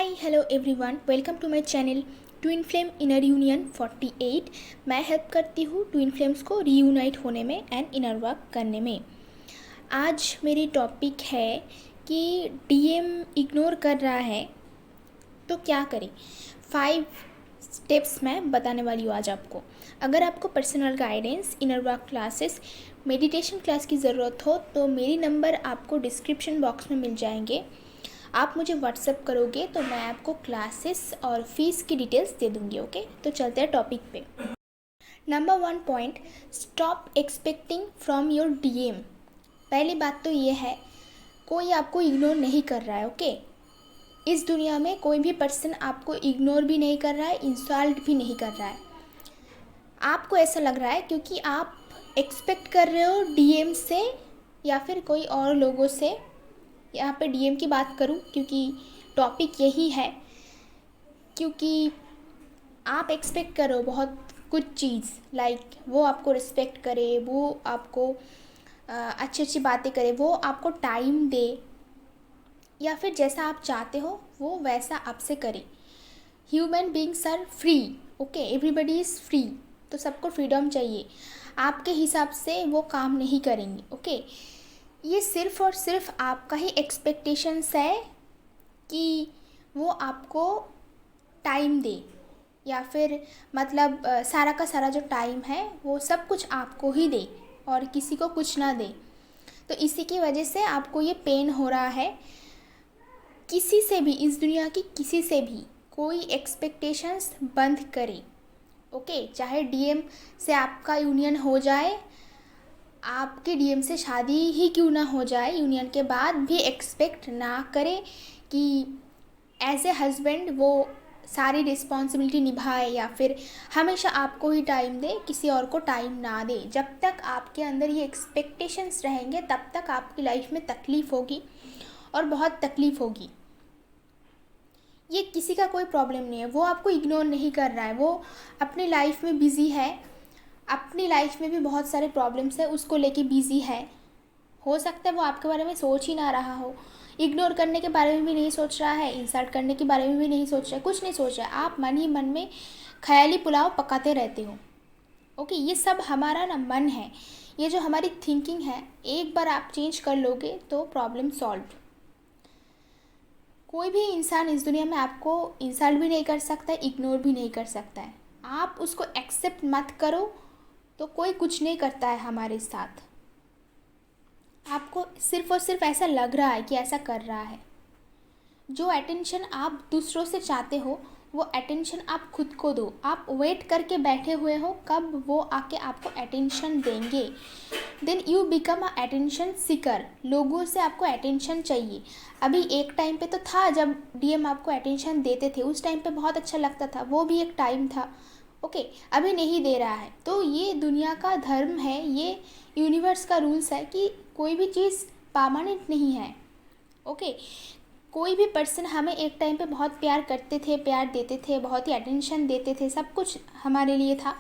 Hi hello everyone, welcome to my channel twin flame inner union 48। मैं help करती हूँ twin flames को reunite होने में एंड इनर वर्क करने में। आज मेरी टॉपिक है कि डीएम इग्नोर कर रहा है तो क्या करें। 5 स्टेप्स मैं बताने वाली हूँ आज आपको। अगर आपको personal guidance, inner work classes, meditation class की ज़रूरत हो तो मेरी नंबर आपको डिस्क्रिप्शन बॉक्स में मिल जाएंगे। आप मुझे व्हाट्सएप करोगे तो मैं आपको क्लासेस और फीस की डिटेल्स दे दूँगी। ओके, तो चलते हैं टॉपिक पे। Number 1 point, stop expecting from your DM. पहली बात तो ये है, कोई आपको इग्नोर नहीं कर रहा है। ओके, इस दुनिया में कोई भी पर्सन आपको इग्नोर भी नहीं कर रहा है, इंसल्ट भी नहीं कर रहा है। आपको ऐसा लग रहा है क्योंकि आप एक्सपेक्ट कर रहे हो डीएम से या फिर कोई और लोगों से। यहाँ पे डीएम की बात करूँ क्योंकि टॉपिक यही है, क्योंकि आप एक्सपेक्ट करो बहुत कुछ चीज़, लाइक वो आपको रिस्पेक्ट करे, वो आपको अच्छी अच्छी बातें करे, वो आपको टाइम दे, या फिर जैसा आप चाहते हो वो वैसा आपसे करे। Human beings are free. Okay, everybody is free, तो सबको फ्रीडम चाहिए। आपके हिसाब से वो काम नहीं करेंगे। ओके, ये सिर्फ़ और सिर्फ आपका ही एक्सपेक्टेशंस है कि वो आपको टाइम दे, या फिर मतलब सारा का सारा जो टाइम है वो सब कुछ आपको ही दे और किसी को कुछ ना दे। तो इसी की वजह से आपको ये पेन हो रहा है। किसी से भी, इस दुनिया की किसी से भी कोई एक्सपेक्टेशंस बंद करे। ओके, चाहे डीएम से आपका यूनियन हो जाए, आपके डीएम से शादी ही क्यों ना हो जाए, यूनियन के बाद भी एक्सपेक्ट ना करें कि एज ए हस्बैंड वो सारी रिस्पॉन्सिबिलिटी निभाए या फिर हमेशा आपको ही टाइम दे, किसी और को टाइम ना दे। जब तक आपके अंदर ये एक्सपेक्टेशंस रहेंगे तब तक आपकी लाइफ में तकलीफ़ होगी और बहुत तकलीफ़ होगी। ये किसी का कोई प्रॉब्लम नहीं है, वो आपको इग्नोर नहीं कर रहा है, वो अपनी लाइफ में बिज़ी है, अपनी लाइफ में भी बहुत सारे प्रॉब्लम्स है, उसको लेके बिज़ी है। हो सकता है वो आपके बारे में सोच ही ना रहा हो, इग्नोर करने के बारे में भी नहीं सोच रहा है, इंसल्ट करने के बारे में भी नहीं सोच रहा है, कुछ नहीं सोच रहा है। आप मन ही मन में ख्याली पुलाव पकाते रहते हो। ओके, ये सब हमारा ना मन है, ये जो हमारी थिंकिंग है, एक बार आप चेंज कर लोगे तो प्रॉब्लम सॉल्व। कोई भी इंसान इस दुनिया में आपको इंसल्ट भी नहीं कर सकता है, इग्नोर भी नहीं कर सकता है। आप उसको एक्सेप्ट मत करो तो कोई कुछ नहीं करता है हमारे साथ। आपको सिर्फ़ और सिर्फ ऐसा लग रहा है कि ऐसा कर रहा है। जो अटेंशन आप दूसरों से चाहते हो वो अटेंशन आप खुद को दो। आप वेट करके बैठे हुए हो कब वो आके आपको अटेंशन देंगे। Then you become a attention seeker. लोगों से आपको अटेंशन चाहिए। अभी एक टाइम पे तो था जब डीएम आपको अटेंशन देते थे, उस टाइम पे बहुत अच्छा लगता था, वो भी एक टाइम था। ओके, अभी नहीं दे रहा है। तो ये दुनिया का धर्म है, ये यूनिवर्स का रूल्स है कि कोई भी चीज़ परमानेंट नहीं है। ओके, कोई भी पर्सन हमें एक टाइम पे बहुत प्यार करते थे, प्यार देते थे, बहुत ही अटेंशन देते थे, सब कुछ हमारे लिए था।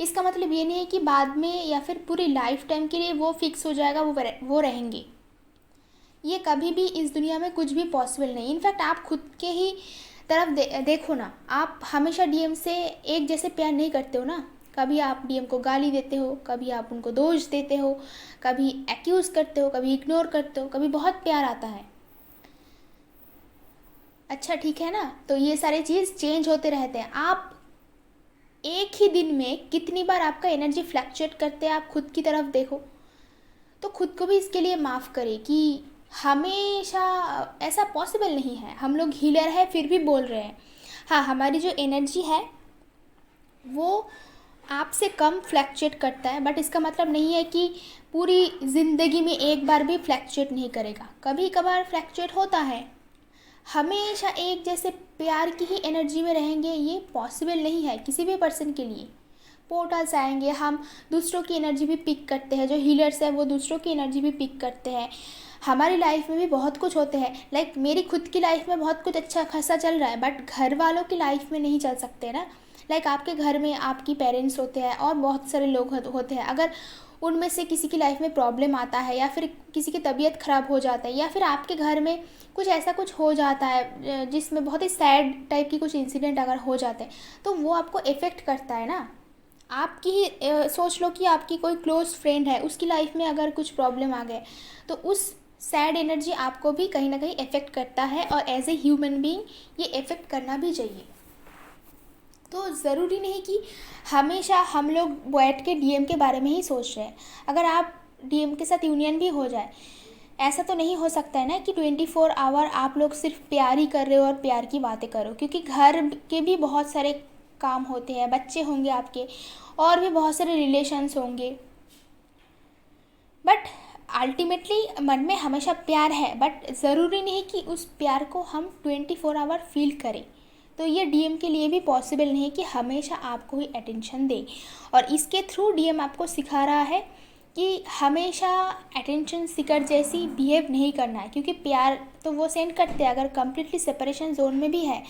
इसका मतलब ये नहीं है कि बाद में या फिर पूरी लाइफ टाइम के लिए वो फिक्स हो जाएगा, वो रहेंगे। ये कभी भी इस दुनिया में कुछ भी पॉसिबल नहीं। इनफैक्ट आप खुद के ही तरफ देखो ना, आप हमेशा डीएम से एक जैसे प्यार नहीं करते हो ना। कभी आप डीएम को गाली देते हो, कभी आप उनको दोष देते हो, कभी एक्यूज़ करते हो, कभी इग्नोर करते हो, कभी बहुत प्यार आता है। अच्छा, ठीक है ना। तो ये सारी चीज़ चेंज होते रहते हैं। आप एक ही दिन में कितनी बार आपका एनर्जी फ्लक्चुएट करते हैं, आप खुद की तरफ देखो। तो खुद को भी इसके लिए माफ़ करें कि हमेशा ऐसा पॉसिबल नहीं है। हम लोग हीलर है फिर भी बोल रहे हैं। हाँ, हमारी जो एनर्जी है वो आपसे कम फ्लक्चुएट करता है, बट इसका मतलब नहीं है कि पूरी ज़िंदगी में एक बार भी फ्लक्चुएट नहीं करेगा। कभी कभार फ्लक्चुएट होता है। हमेशा एक जैसे प्यार की ही एनर्जी में रहेंगे ये पॉसिबल नहीं है किसी भी पर्सन के लिए। पोर्टल्स आएंगे, हम दूसरों की एनर्जी भी पिक करते हैं। जो हीलर्स है वो दूसरों की एनर्जी भी पिक करते हैं। हमारी लाइफ में भी बहुत कुछ होते हैं, लाइक मेरी खुद की लाइफ में बहुत कुछ अच्छा खासा चल रहा है, बट घर वालों की लाइफ में नहीं चल सकते ना। लाइक आपके घर में आपकी पेरेंट्स होते हैं और बहुत सारे लोग होते हैं, अगर उनमें से किसी की लाइफ में प्रॉब्लम आता है या फिर किसी की तबीयत ख़राब हो जाता है या फिर आपके घर में कुछ ऐसा कुछ हो जाता है जिसमें बहुत ही सैड टाइप की कुछ इंसिडेंट अगर हो जाते हैं, तो वो आपको इफ़ेक्ट करता है ना। आपकी ही सोच लो कि आपकी कोई क्लोज फ्रेंड है, उसकी लाइफ में अगर कुछ प्रॉब्लम आ गए तो उस सैड एनर्जी आपको भी कहीं ना कहीं इफ़ेक्ट करता है, और एज ए ह्यूमन बीइंग ये इफ़ेक्ट करना भी चाहिए। तो ज़रूरी नहीं कि हमेशा हम लोग बैठ के डीएम के बारे में ही सोच रहे हैं। अगर आप डीएम के साथ यूनियन भी हो जाए, ऐसा तो नहीं हो सकता है ना कि 24 आवर आप लोग सिर्फ प्यार ही कर रहे हो और प्यार की बातें करो, क्योंकि घर के भी बहुत सारे काम होते हैं, बच्चे होंगे आपके और भी बहुत सारे रिलेशन्स होंगे। बट अल्टीमेटली मन में हमेशा प्यार है, बट ज़रूरी नहीं कि उस प्यार को हम 24 आवर फील करें। तो ये डीएम के लिए भी पॉसिबल नहीं कि हमेशा आपको ही अटेंशन दे, और इसके थ्रू डीएम आपको सिखा रहा है कि हमेशा अटेंशन सीकर जैसी बिहेव नहीं करना है, क्योंकि प्यार तो वो सेंड करते हैं, अगर कम्प्लीटली सेपरेशन जोन में भी है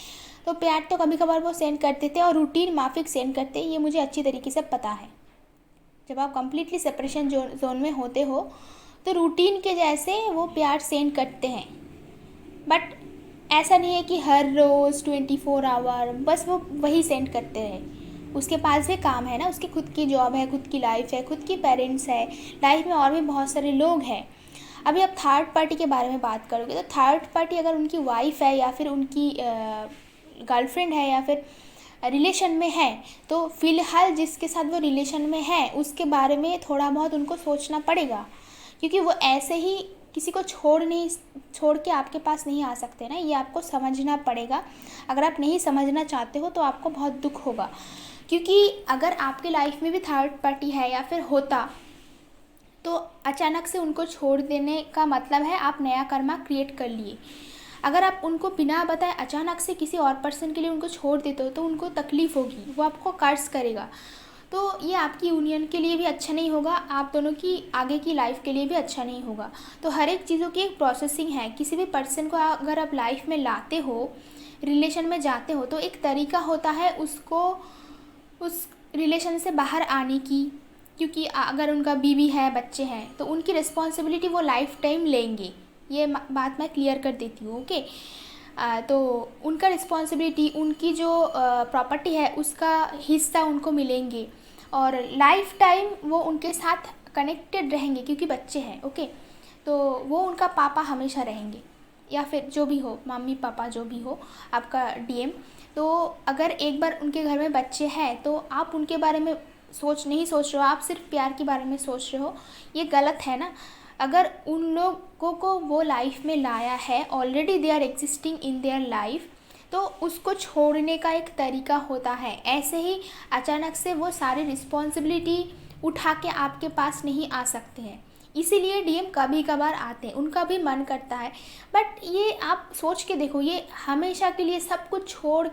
तो प्यार तो कभी कभार वो सेंड कर देते हैं और रूटीन माफिक सेंड करते हैं, ये मुझे अच्छी तरीके से पता है। जब आप कम्प्लीटली सेपरेशन जोन में होते हो तो रूटीन के जैसे वो प्यार सेंड करते हैं, बट ऐसा नहीं है कि हर रोज़ 24 आवर बस वो वही सेंड करते रहे। उसके पास भी काम है ना, उसकी खुद की जॉब है, खुद की लाइफ है, खुद की पेरेंट्स है, लाइफ में और भी बहुत सारे लोग हैं। अभी आप थर्ड पार्टी के बारे में बात करोगे तो थर्ड पार्टी अगर उनकी वाइफ है या फिर उनकी गर्लफ्रेंड है या फिर रिलेशन में है, तो फ़िलहाल जिसके साथ वो रिलेशन में है उसके बारे में थोड़ा बहुत उनको सोचना पड़ेगा, क्योंकि वो ऐसे ही किसी को छोड़ के आपके पास नहीं आ सकते ना, ये आपको समझना पड़ेगा। अगर आप नहीं समझना चाहते हो तो आपको बहुत दुख होगा, क्योंकि अगर आपकी लाइफ में भी थर्ड पार्टी है या फिर होता तो अचानक से उनको छोड़ देने का मतलब है आप नया कर्मा क्रिएट कर लिए। अगर आप उनको बिना बताए अचानक से किसी और पर्सन के लिए उनको छोड़ देते हो तो उनको तकलीफ़ होगी, वो आपको कर्ज करेगा। तो ये आपकी यूनियन के लिए भी अच्छा नहीं होगा, आप दोनों की आगे की लाइफ के लिए भी अच्छा नहीं होगा। तो हर एक चीज़ों की एक प्रोसेसिंग है। किसी भी पर्सन को अगर आप लाइफ में लाते हो, रिलेशन में जाते हो, तो एक तरीका होता है उसको उस रिलेशन से बाहर आने की, क्योंकि अगर उनका बीवी है, बच्चे हैं, तो उनकी रिस्पॉन्सिबिलिटी वो लाइफ टाइम लेंगे। ये बात मैं क्लियर कर देती हूँ, ओके। तो उनका रिस्पॉन्सिबिलिटी, उनकी जो प्रॉपर्टी है उसका हिस्सा उनको मिलेंगे और लाइफ टाइम वो उनके साथ कनेक्टेड रहेंगे, क्योंकि बच्चे हैं, ओके। तो वो उनका पापा हमेशा रहेंगे, या फिर जो भी हो, मम्मी पापा जो भी हो आपका डीएम। तो अगर एक बार उनके घर में बच्चे हैं तो आप उनके बारे में नहीं सोच रहे हो, आप सिर्फ प्यार के बारे में सोच रहे हो, ये गलत है ना। अगर उन लोगों को वो लाइफ में लाया है, already they are existing in their life, तो उसको छोड़ने का एक तरीका होता है। ऐसे ही अचानक से वो सारी रिस्पॉन्सिबिलिटी उठा के आपके पास नहीं आ सकते हैं, इसीलिए डीएम कभी कभार आते हैं, उनका भी मन करता है। बट ये आप सोच के देखो, ये हमेशा के लिए सब कुछ छोड़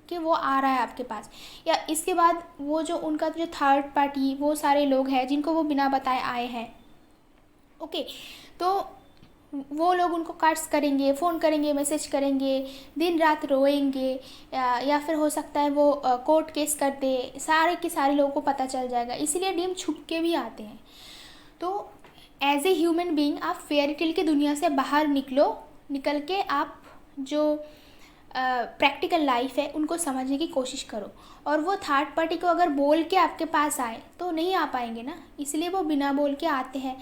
कि वो आ रहा है आपके पास, या इसके बाद वो जो उनका जो थर्ड पार्टी, वो सारे लोग हैं जिनको वो बिना बताए आए हैं, ओके। तो वो लोग उनको कार्ड्स करेंगे, फ़ोन करेंगे, मैसेज करेंगे, दिन रात रोएंगे, या फिर हो सकता है वो कोर्ट केस कर दे, सारे के सारे लोगों को पता चल जाएगा, इसीलिए डीएम छुप के भी आते हैं। तो एज ए ह्यूमन बीइंग आप फेयरी टेल की दुनिया से बाहर निकल के आप जो प्रैक्टिकल लाइफ है उनको समझने की कोशिश करो। और वो थर्ड पार्टी को अगर बोल के आपके पास आए तो नहीं आ पाएंगे ना, इसलिए वो बिना बोल के आते हैं।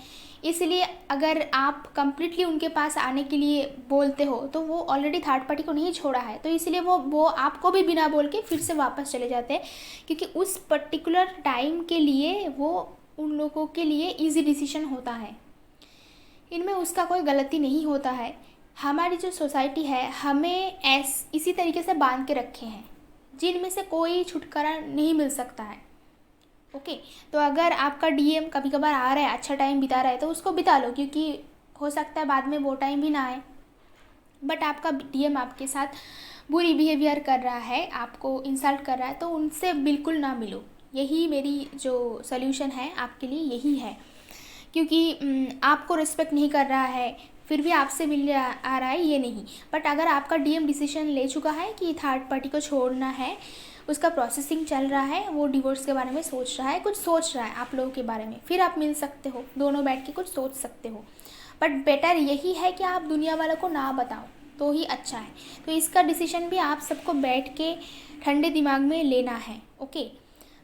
इसलिए अगर आप कम्प्लीटली उनके पास आने के लिए बोलते हो तो वो ऑलरेडी थर्ड पार्टी को नहीं छोड़ा है, तो इसलिए वो आपको भी बिना बोल के फिर से वापस चले जाते हैं, क्योंकि उस पर्टिकुलर टाइम के लिए वो उन लोगों के लिए ईजी डिसीजन होता है। इनमें उसका कोई गलती नहीं होता है। हमारी जो सोसाइटी है हमें इसी तरीके से बांध के रखे हैं जिनमें से कोई छुटकारा नहीं मिल सकता है, ओके। तो अगर आपका डीएम कभी कभार आ रहा है, अच्छा टाइम बिता रहा है, तो उसको बिता लो, क्योंकि हो सकता है बाद में वो टाइम भी ना आए। बट आपका डीएम आपके साथ बुरी बिहेवियर कर रहा है, आपको इंसल्ट कर रहा है, तो उनसे बिल्कुल ना मिलो। यही मेरी जो सल्यूशन है आपके लिए यही है, क्योंकि आपको रिस्पेक्ट नहीं कर रहा है, फिर भी आपसे मिलने आ रहा है, ये नहीं। बट अगर आपका डीएम डिसीजन ले चुका है कि थर्ड पार्टी को छोड़ना है, उसका प्रोसेसिंग चल रहा है, वो डिवोर्स के बारे में सोच रहा है, कुछ सोच रहा है आप लोगों के बारे में, फिर आप मिल सकते हो, दोनों बैठ के कुछ सोच सकते हो। बट बेटर यही है कि आप दुनिया वालों को ना बताओ तो ही अच्छा है। तो इसका डिसीजन भी आप सबको बैठ के ठंडे दिमाग में लेना है, ओके।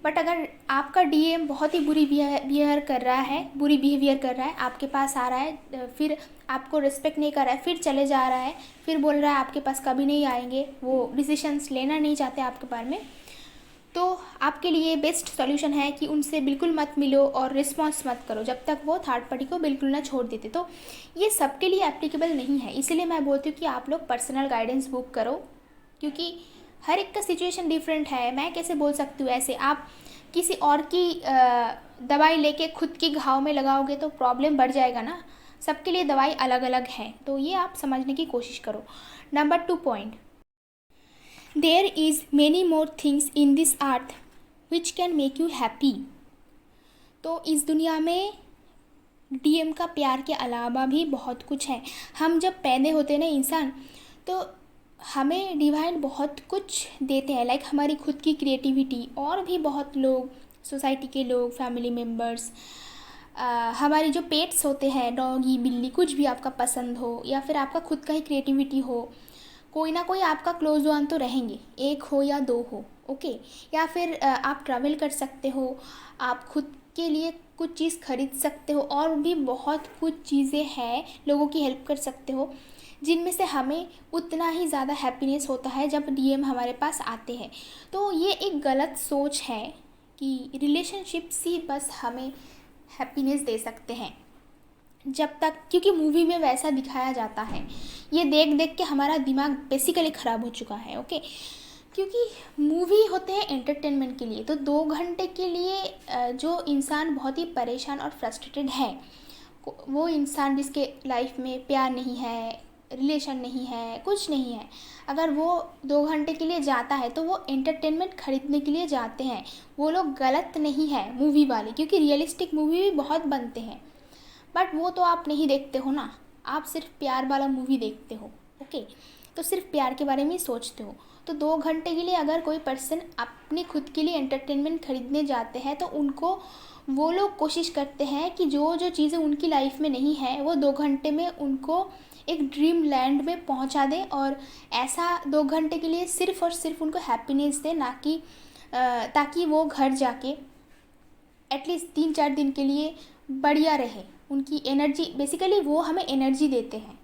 बट अगर आपका डीएम बहुत ही बुरी बिहेवियर कर रहा है, आपके पास आ रहा है, फिर आपको रिस्पेक्ट नहीं कर रहा है, फिर चले जा रहा है, फिर बोल रहा है आपके पास कभी नहीं आएंगे, वो डिसीशंस लेना नहीं चाहते आपके बारे में, तो आपके लिए बेस्ट सॉल्यूशन है कि उनसे बिल्कुल मत मिलो और रिस्पॉन्स मत करो जब तक वो थर्ड पार्टी को बिल्कुल ना छोड़ देते। तो ये सबके लिए एप्लीकेबल नहीं है, इसलिए मैं बोलती हूँ कि आप लोग पर्सनल गाइडेंस बुक करो, क्योंकि हर एक का सिचुएशन डिफरेंट है। मैं कैसे बोल सकती हूँ ऐसे, आप किसी और की दवाई लेके खुद की घाव में लगाओगे तो प्रॉब्लम बढ़ जाएगा ना। सबके लिए दवाई अलग अलग है, तो ये आप समझने की कोशिश करो। Number 2 point, there is many more things in this earth which can make you happy. तो इस दुनिया में डीएम का प्यार के अलावा भी बहुत कुछ है। हम जब पैदा होते हैं ना इंसान, तो हमें डिवाइन बहुत कुछ देते हैं, लाइक हमारी खुद की क्रिएटिविटी, और भी बहुत लोग, सोसाइटी के लोग, फैमिली मेम्बर्स, हमारी जो पेट्स होते हैं, डॉगी, बिल्ली, कुछ भी आपका पसंद हो, या फिर आपका खुद का ही क्रिएटिविटी हो, कोई ना कोई आपका क्लोज वन तो रहेंगे, एक हो या दो हो, ओके। या फिर आप ट्रैवल कर सकते हो, आप खुद के लिए कुछ चीज़ खरीद सकते हो, और भी बहुत कुछ चीज़ें हैं, लोगों की हेल्प कर सकते हो, जिनमें से हमें उतना ही ज़्यादा हैप्पीनेस होता है जब डीएम हमारे पास आते हैं। तो ये एक गलत सोच है कि रिलेशनशिप्स ही बस हमें हैप्पीनेस दे सकते हैं, जब तक, क्योंकि मूवी में वैसा दिखाया जाता है। ये देख देख के हमारा दिमाग बेसिकली ख़राब हो चुका है, ओके। क्योंकि मूवी होते हैं एंटरटेनमेंट के लिए, तो 2 घंटे के लिए जो इंसान बहुत ही परेशान और फ्रस्ट्रेटेड है, वो इंसान जिसके लाइफ में प्यार नहीं है, रिलेशन नहीं है, कुछ नहीं है, अगर वो 2 घंटे के लिए जाता है तो वो एंटरटेनमेंट खरीदने के लिए जाते हैं। वो लोग गलत नहीं है मूवी वाले, क्योंकि रियलिस्टिक मूवी भी बहुत बनते हैं, बट वो तो आप नहीं देखते हो ना, आप सिर्फ प्यार वाला मूवी देखते हो, ओके। तो सिर्फ प्यार के बारे में ही सोचते हो। तो 2 घंटे के लिए अगर कोई पर्सन अपनी खुद के लिए एंटरटेनमेंट खरीदने जाते हैं, तो उनको, वो लोग कोशिश करते हैं कि जो जो चीज़ें उनकी लाइफ में नहीं है, वो 2 घंटे में उनको एक ड्रीम लैंड में पहुंचा दे, और ऐसा 2 घंटे के लिए सिर्फ और सिर्फ उनको हैप्पीनेस दे, ना कि ताकि वो घर जाके एटलीस्ट 3-4 दिन के लिए बढ़िया रहे। उनकी एनर्जी, बेसिकली वो हमें एनर्जी देते हैं,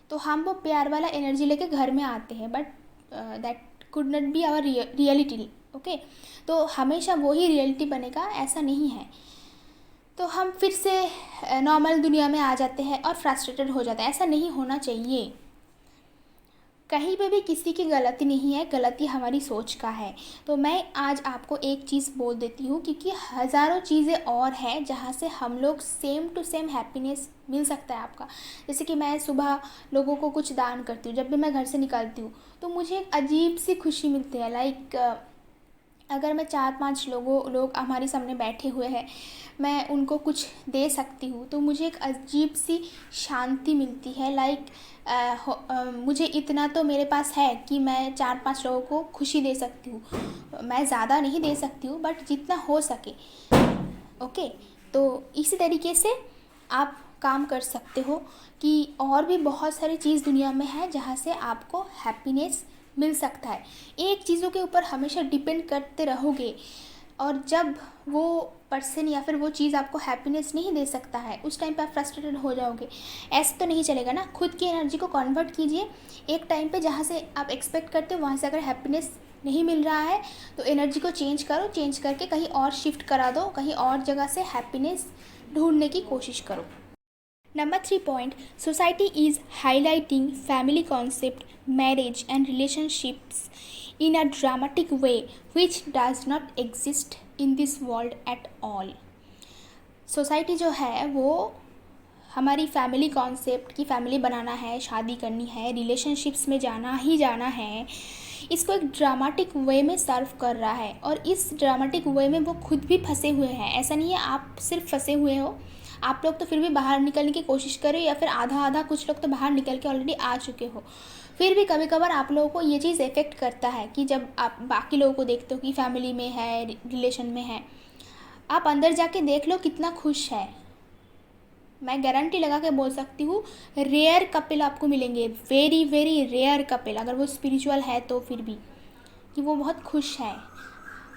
तो हम वो प्यार वाला एनर्जी लेके घर में आते हैं, but that could not be our reality, okay. तो हमेशा वो ही रियलिटी बनेगा, ऐसा नहीं है। तो हम फिर से नॉर्मल दुनिया में आ जाते हैं और फ्रस्ट्रेटेड हो जाते हैं, ऐसा नहीं होना चाहिए। कहीं पे भी किसी की गलती नहीं है, गलती हमारी सोच का है। तो मैं आज आपको एक चीज़ बोल देती हूँ, क्योंकि हज़ारों चीज़ें और हैं जहाँ से हम लोग सेम टू सेम हैप्पीनेस मिल सकता है आपका। जैसे कि मैं सुबह लोगों को कुछ दान करती हूँ, जब भी मैं घर से निकलती हूँ तो मुझे एक अजीब सी खुशी मिलती है। लाइक अगर मैं 4-5 लोग हमारे सामने बैठे हुए हैं, मैं उनको कुछ दे सकती हूँ, तो मुझे एक अजीब सी शांति मिलती है। लाइक मुझे इतना तो मेरे पास है कि मैं 4-5 लोगों को खुशी दे सकती हूँ। मैं ज़्यादा नहीं दे सकती हूँ, बट जितना हो सके, ओके। तो इसी तरीके से आप काम कर सकते हो कि और भी बहुत सारी चीज़ दुनिया में है जहाँ से आपको हैप्पीनेस मिल सकता है। एक चीज़ों के ऊपर हमेशा डिपेंड करते रहोगे, और जब वो पर्सन या फिर वो चीज़ आपको हैप्पीनेस नहीं दे सकता है, उस टाइम पे आप फ्रस्ट्रेटेड हो जाओगे। ऐसे तो नहीं चलेगा ना। खुद की एनर्जी को कन्वर्ट कीजिए। एक टाइम पे जहाँ से आप एक्सपेक्ट करते हो वहाँ से अगर हैप्पीनेस नहीं मिल रहा है, तो एनर्जी को चेंज करो, चेंज करके कहीं और शिफ्ट करा दो, कहीं और जगह से हैप्पीनेस ढूंढने की कोशिश करो। Number 3 point, society is highlighting family concept, marriage and relationships in a dramatic way which does not exist in this world at all. Society जो है वो हमारी फैमिली कॉन्सेप्ट की फैमिली बनाना है, शादी करनी है, रिलेशनशिप्स में जाना ही जाना है, इसको एक ड्रामेटिक वे में सर्व कर रहा है। और इस ड्रामेटिक वे में वो खुद भी फंसे हुए हैं। ऐसा नहीं है आप सिर्फ फंसे हुए हो, आप लोग तो फिर भी बाहर निकलने की कोशिश करो, या फिर आधा आधा, कुछ लोग तो बाहर निकल के ऑलरेडी आ चुके हो। फिर भी कभी कभार आप लोगों को ये चीज़ इफ़ेक्ट करता है कि जब आप बाकी लोगों को देखते हो कि फैमिली में है, रिलेशन में है, आप अंदर जाके देख लो कितना खुश है। मैं गारंटी लगा के बोल सकती हूँ, रेयर कपल आपको मिलेंगे, वेरी वेरी रेयर कपल, अगर वो स्पिरिचुअल है तो फिर भी, कि वो बहुत खुश है।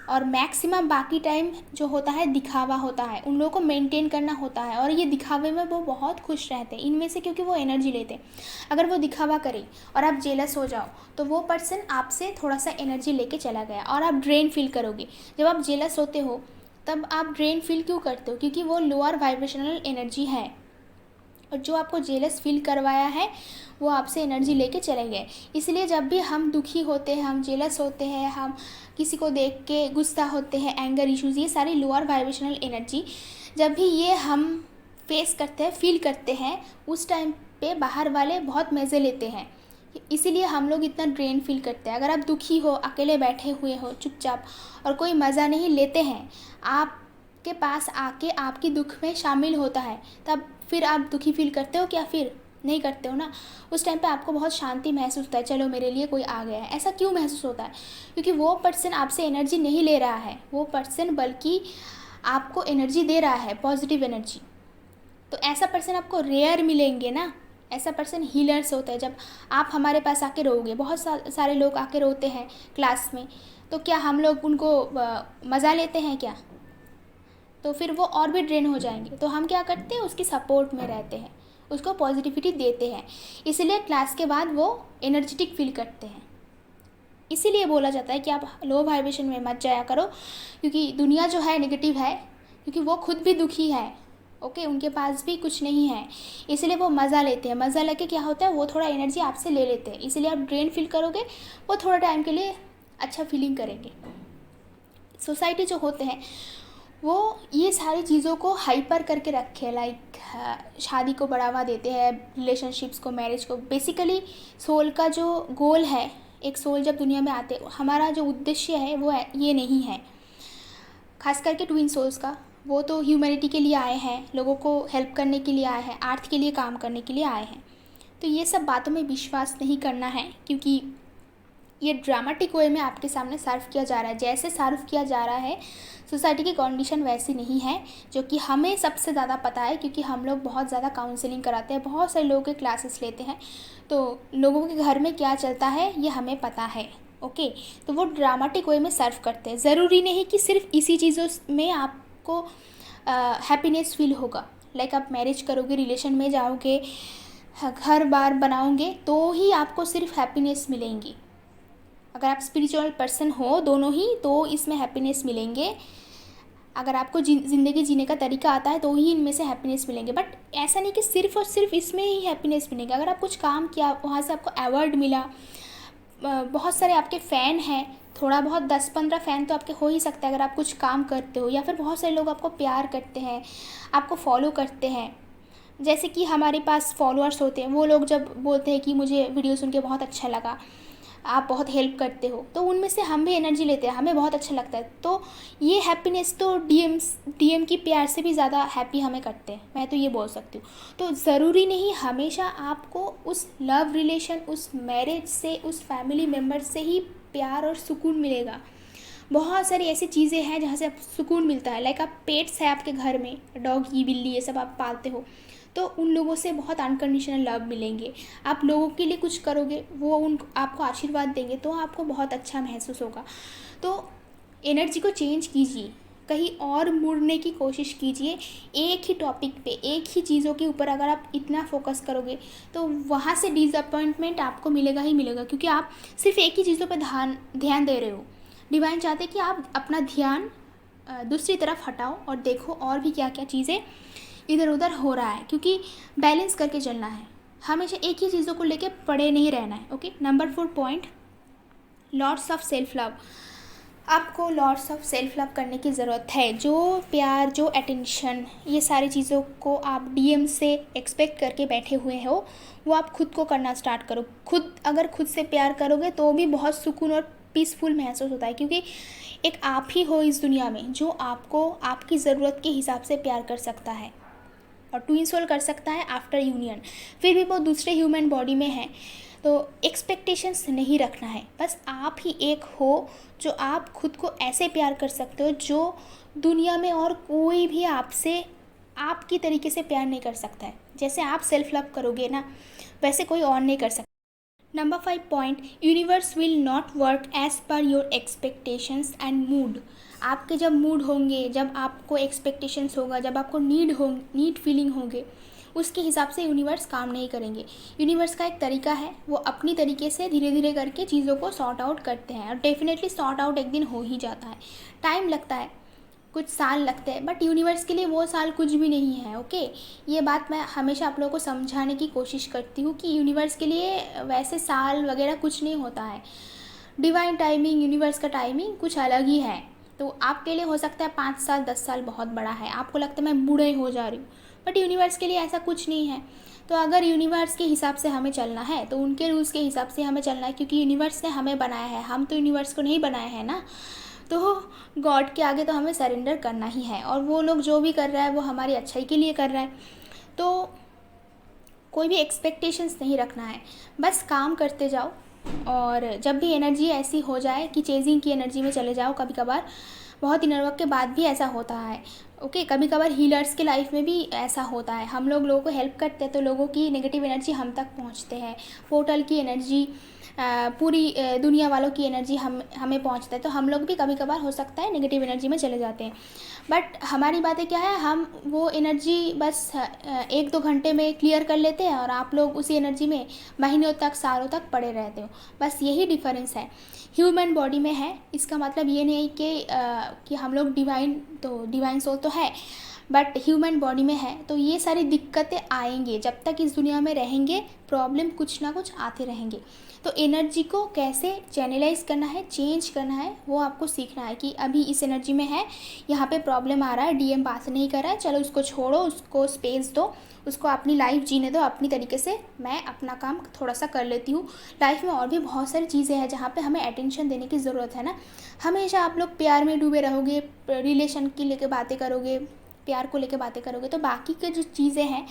और मैक्सिमम बाकी टाइम जो होता है दिखावा होता है, उन लोगों को मेंटेन करना होता है, और ये दिखावे में वो बहुत खुश रहते हैं इनमें से, क्योंकि वो एनर्जी लेते हैं। अगर वो दिखावा करे और आप जेलस हो जाओ तो वो पर्सन आपसे थोड़ा सा एनर्जी लेके चला गया और आप ड्रेन फील करोगे। जब आप जेलस होते हो तब आप ड्रेन फील क्यों करते हो? क्योंकि वो लोअर वाइब्रेशनल एनर्जी है, और जो आपको जेलस फील करवाया है वो आपसे एनर्जी लेके चले गए। इसलिए जब भी हम दुखी होते हैं, हम जेलस होते हैं, हम किसी को देख के गुस्सा होते हैं, एंगर इश्यूज़, ये सारी लोअर वाइब्रेशनल एनर्जी जब भी ये हम फेस करते हैं, फील करते हैं, उस टाइम पे बाहर वाले बहुत मज़े लेते हैं। इसीलिए हम लोग इतना ड्रेन फील करते हैं। अगर आप दुखी हो, अकेले बैठे हुए हो चुपचाप और कोई मज़ा नहीं लेते हैं, आपके पास आके आपकी दुख में शामिल होता है, तब फिर आप दुखी फील करते हो क्या? फिर नहीं करते हो ना। उस टाइम पे आपको बहुत शांति महसूस होता है, चलो मेरे लिए कोई आ गया है। ऐसा क्यों महसूस होता है? क्योंकि वो पर्सन आपसे एनर्जी नहीं ले रहा है, वो पर्सन बल्कि आपको एनर्जी दे रहा है, पॉजिटिव एनर्जी। तो ऐसा पर्सन आपको रेयर मिलेंगे ना। ऐसा पर्सन हीलर्स होता है। जब आप हमारे पास आके रोओगे, बहुत सारे लोग आके रोते हैं क्लास में, तो क्या हम लोग उनको मज़ा लेते हैं क्या? तो फिर वो और भी ड्रेन हो जाएंगे। तो हम क्या करते हैं, उसकी सपोर्ट में रहते हैं, उसको पॉजिटिविटी देते हैं, इसलिए क्लास के बाद वो एनर्जेटिक फील करते हैं। इसीलिए बोला जाता है कि आप लो वाइब्रेशन में मत जाया करो, क्योंकि दुनिया जो है नेगेटिव है, क्योंकि वो खुद भी दुखी है। ओके, उनके पास भी कुछ नहीं है, इसलिए वो मज़ा लेते हैं। मज़ा लेके क्या होता है, वो थोड़ा एनर्जी आपसे ले लेते हैं, इसलिए आप ड्रेन फील करोगे, वो थोड़ा टाइम के लिए अच्छा फीलिंग करेंगे। सोसाइटी जो होते हैं वो ये सारी चीज़ों को हाइपर करके रखे, लाइक शादी को बढ़ावा देते हैं, रिलेशनशिप्स को, मैरिज को। बेसिकली सोल का जो गोल है, एक सोल जब दुनिया में आते, हमारा जो उद्देश्य है वो ये नहीं है। खास करके ट्विन सोल्स का, वो तो ह्यूमैनिटी के लिए आए हैं, लोगों को हेल्प करने के लिए आए हैं, अर्थ के लिए काम करने के लिए आए हैं। तो ये सब बातों में विश्वास नहीं करना है, क्योंकि ये ड्रामेटिक वे में आपके सामने सर्व किया जा रहा है। जैसे सर्व किया जा रहा है, सोसाइटी की कंडीशन वैसी नहीं है, जो कि हमें सबसे ज़्यादा पता है, क्योंकि हम लोग बहुत ज़्यादा काउंसलिंग कराते हैं, बहुत सारे लोगों के क्लासेस लेते हैं, तो लोगों के घर में क्या चलता है ये हमें पता है। ओके, तो वो ड्रामेटिक वे में सर्व करते हैं। ज़रूरी नहीं कि सिर्फ इसी चीज़ों में आपको हैप्पीनेस फील होगा। लाइक आप मैरिज करोगे, रिलेशन में जाओगे, घर बार बनाओगे, तो ही आपको सिर्फ हैप्पीनेस मिलेंगी। अगर आप स्पिरिचुअल पर्सन हो दोनों ही, तो इसमें हैप्पीनेस मिलेंगे। अगर आपको ज़िंदगी जीने का तरीका आता है तो ही इनमें से हैप्पीनेस मिलेंगे। बट ऐसा नहीं कि सिर्फ और सिर्फ इसमें ही हैप्पीनेस मिलेगा। अगर आप कुछ काम किया, वहाँ से आपको अवार्ड मिला, बहुत सारे आपके फ़ैन हैं, थोड़ा बहुत 10-15 फ़ैन तो आपके हो ही सकते हैं अगर आप कुछ काम करते हो, या फिर बहुत सारे लोग आपको प्यार करते हैं, आपको फॉलो करते हैं। जैसे कि हमारे पास फॉलोअर्स होते हैं, वो लोग जब बोलते हैं कि मुझे वीडियो सुन के बहुत अच्छा लगा, आप बहुत हेल्प करते हो, तो उनमें से हम भी एनर्जी लेते हैं, हमें बहुत अच्छा लगता है। तो ये हैप्पीनेस तो डीएम की प्यार से भी ज़्यादा हैप्पी हमें करते हैं, मैं तो ये बोल सकती हूँ। तो ज़रूरी नहीं हमेशा आपको उस लव रिलेशन, उस मैरिज से, उस फैमिली मेम्बर से ही प्यार और सुकून मिलेगा। बहुत सारी ऐसी चीज़ें हैं जहाँ से आप सुकून मिलता है। लाइक आप पेट्स है आपके घर में, डॉगी, बिल्ली, ये सब आप पालते हो, तो उन लोगों से बहुत अनकंडीशनल लव मिलेंगे। आप लोगों के लिए कुछ करोगे, वो आपको आशीर्वाद देंगे, तो आपको बहुत अच्छा महसूस होगा। तो एनर्जी को चेंज कीजिए, कहीं और मुड़ने की कोशिश कीजिए। एक ही टॉपिक पे, एक ही चीज़ों के ऊपर अगर आप इतना फोकस करोगे तो वहाँ से डिसअपॉइंटमेंट आपको मिलेगा ही मिलेगा, क्योंकि आप सिर्फ एक ही चीज़ों पर ध्यान दे रहे हो। डिवाइन चाहते हैं कि आप अपना ध्यान दूसरी तरफ हटाओ और देखो और भी क्या क्या चीज़ें इधर उधर हो रहा है, क्योंकि बैलेंस करके चलना है। हमेशा एक ही चीज़ों को लेके पड़े नहीं रहना है। Okay, number 4 point, lots of self love. आपको लॉट्स ऑफ सेल्फ लव करने की ज़रूरत है। जो प्यार, जो अटेंशन, ये सारी चीज़ों को आप डीएम से एक्सपेक्ट करके बैठे हुए हो, वो आप खुद को करना स्टार्ट करो। अगर खुद से प्यार करोगे तो भी बहुत सुकून और पीसफुल महसूस होता है, क्योंकि एक आप ही हो इस दुनिया में जो आपको आपकी ज़रूरत के हिसाब से प्यार कर सकता है। और ट्विन सोल कर सकता है आफ्टर यूनियन, फिर भी वो दूसरे ह्यूमन बॉडी में है। तो एक्सपेक्टेशंस नहीं रखना है, बस आप ही एक हो जो आप खुद को ऐसे प्यार कर सकते हो जो दुनिया में और कोई भी आपसे आपकी तरीके से प्यार नहीं कर सकता है। जैसे आप सेल्फ लव करोगे ना, वैसे कोई और नहीं कर सकता। Number 5 point, universe will not work as per your expectations and mood. आपके जब मूड होंगे, जब आपको एक्सपेक्टेशंस होगा, जब आपको नीड फीलिंग होंगे, उसके हिसाब से यूनिवर्स काम नहीं करेंगे। यूनिवर्स का एक तरीका है, वो अपनी तरीके से धीरे धीरे करके चीज़ों को सॉर्ट आउट करते हैं, और डेफिनेटली सॉर्ट आउट एक दिन हो ही जाता है। टाइम लगता है, कुछ साल लगते हैं, बट यूनिवर्स के लिए वो साल कुछ भी नहीं है। ओके, ये बात मैं हमेशा आप लोगों को समझाने की कोशिश करती हूँ कि यूनिवर्स के लिए वैसे साल वगैरह कुछ नहीं होता है। डिवाइन टाइमिंग, यूनिवर्स का टाइमिंग कुछ अलग ही है। तो आपके लिए हो सकता है 5 साल 10 साल बहुत बड़ा है, आपको लगता है मैं बूढ़े हो जा रही हूँ, बट यूनिवर्स के लिए ऐसा कुछ नहीं है। तो अगर यूनिवर्स के हिसाब से हमें चलना है तो उनके रूल्स के हिसाब से हमें चलना है, क्योंकि यूनिवर्स ने हमें बनाया है, हम तो यूनिवर्स को नहीं बनाया है ना। तो गॉड के आगे तो हमें सरेंडर करना ही है, और वो लोग जो भी कर रहा है वो हमारी अच्छाई के लिए कर रहा है। तो कोई भी एक्सपेक्टेशंस नहीं रखना है, बस काम करते जाओ। और जब भी एनर्जी ऐसी हो जाए कि चेजिंग की एनर्जी में चले जाओ, कभी कभार बहुत इनर वर्क के बाद भी ऐसा होता है। ओके, कभी कभार हीलर्स के लाइफ में भी ऐसा होता है। हम लोगों को हेल्प करते हैं तो लोगों की नेगेटिव एनर्जी हम तक पहुंचते हैं, पोर्टल की एनर्जी, पूरी दुनिया वालों की एनर्जी हमें पहुंचता है। तो हम लोग भी कभी कभार हो सकता है नेगेटिव एनर्जी में चले जाते हैं, बट हमारी बातें क्या है, हम वो एनर्जी बस 1-2 घंटे में क्लियर कर लेते हैं, और आप लोग उसी एनर्जी में महीनों तक सालों तक पड़े रहते हो। बस यही डिफरेंस है। ह्यूमन बॉडी में है, इसका मतलब ये नहीं कि हम लोग डिवाइन सोल तो है, बट ह्यूमन बॉडी में है। तो ये सारी दिक्कतें आएंगे, जब तक इस दुनिया में रहेंगे प्रॉब्लम कुछ ना कुछ आते रहेंगे। तो एनर्जी को कैसे चैनलाइज करना है, चेंज करना है, वो आपको सीखना है कि अभी इस एनर्जी में है, यहाँ पे प्रॉब्लम आ रहा है, डीएम पास नहीं कर रहा है, चलो उसको छोड़ो, उसको स्पेस दो, उसको अपनी लाइफ जीने दो अपनी तरीके से, मैं अपना काम थोड़ा सा कर लेती हूँ। लाइफ में और भी बहुत सारी चीज़ें हैं जहाँ पे हमें अटेंशन देने की ज़रूरत है ना। हमेशा आप लोग प्यार में डूबे रहोगे, रिलेशन की लेके बातें करोगे, प्यार को लेके बातें करोगे, तो बाकी के जो चीज़ें हैं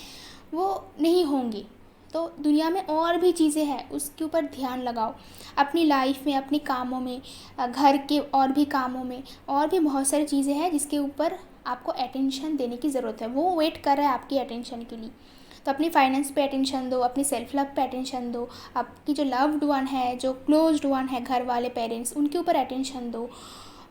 वो नहीं होंगी। तो दुनिया में और भी चीज़ें हैं, उसके ऊपर ध्यान लगाओ अपनी लाइफ में, अपनी कामों में, घर के और भी कामों में, और भी बहुत सारी चीज़ें हैं जिसके ऊपर आपको अटेंशन देने की ज़रूरत है। वो वेट कर रहा है आपकी अटेंशन के लिए। तो अपनी फाइनेंस पे अटेंशन दो, अपनी सेल्फ लव पे अटेंशन दो, आपकी जो लव्ड वन है, जो क्लोज्ड वन है, घर वाले पेरेंट्स, उनके ऊपर अटेंशन दो।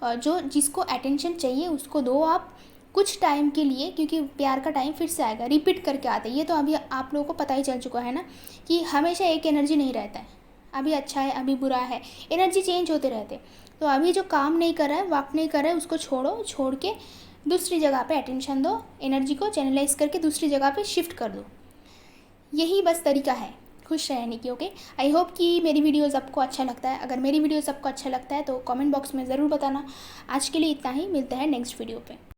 जो जिसको अटेंशन चाहिए उसको दो आप कुछ टाइम के लिए, क्योंकि प्यार का टाइम फिर से आएगा, रिपीट करके आता है। ये तो अभी आप लोगों को पता ही चल चुका है ना कि हमेशा एक एनर्जी नहीं रहता है, अभी अच्छा है अभी बुरा है, एनर्जी चेंज होते रहते हैं। तो अभी जो काम नहीं कर रहा है, वर्क नहीं कर रहा है, उसको छोड़ो, छोड़ के दूसरी जगह पे अटेंशन दो, एनर्जी को चैनलाइज करके दूसरी जगह पे शिफ्ट कर दो। यही बस तरीका है खुश रहने की। ओके, आई होप कि मेरी वीडियोज़ आपको अच्छा लगता है। अगर मेरी वीडियोज़ आपको अच्छा लगता है तो कमेंट बॉक्स में ज़रूर बताना। आज के लिए इतना ही, मिलते हैं नेक्स्ट वीडियो पे।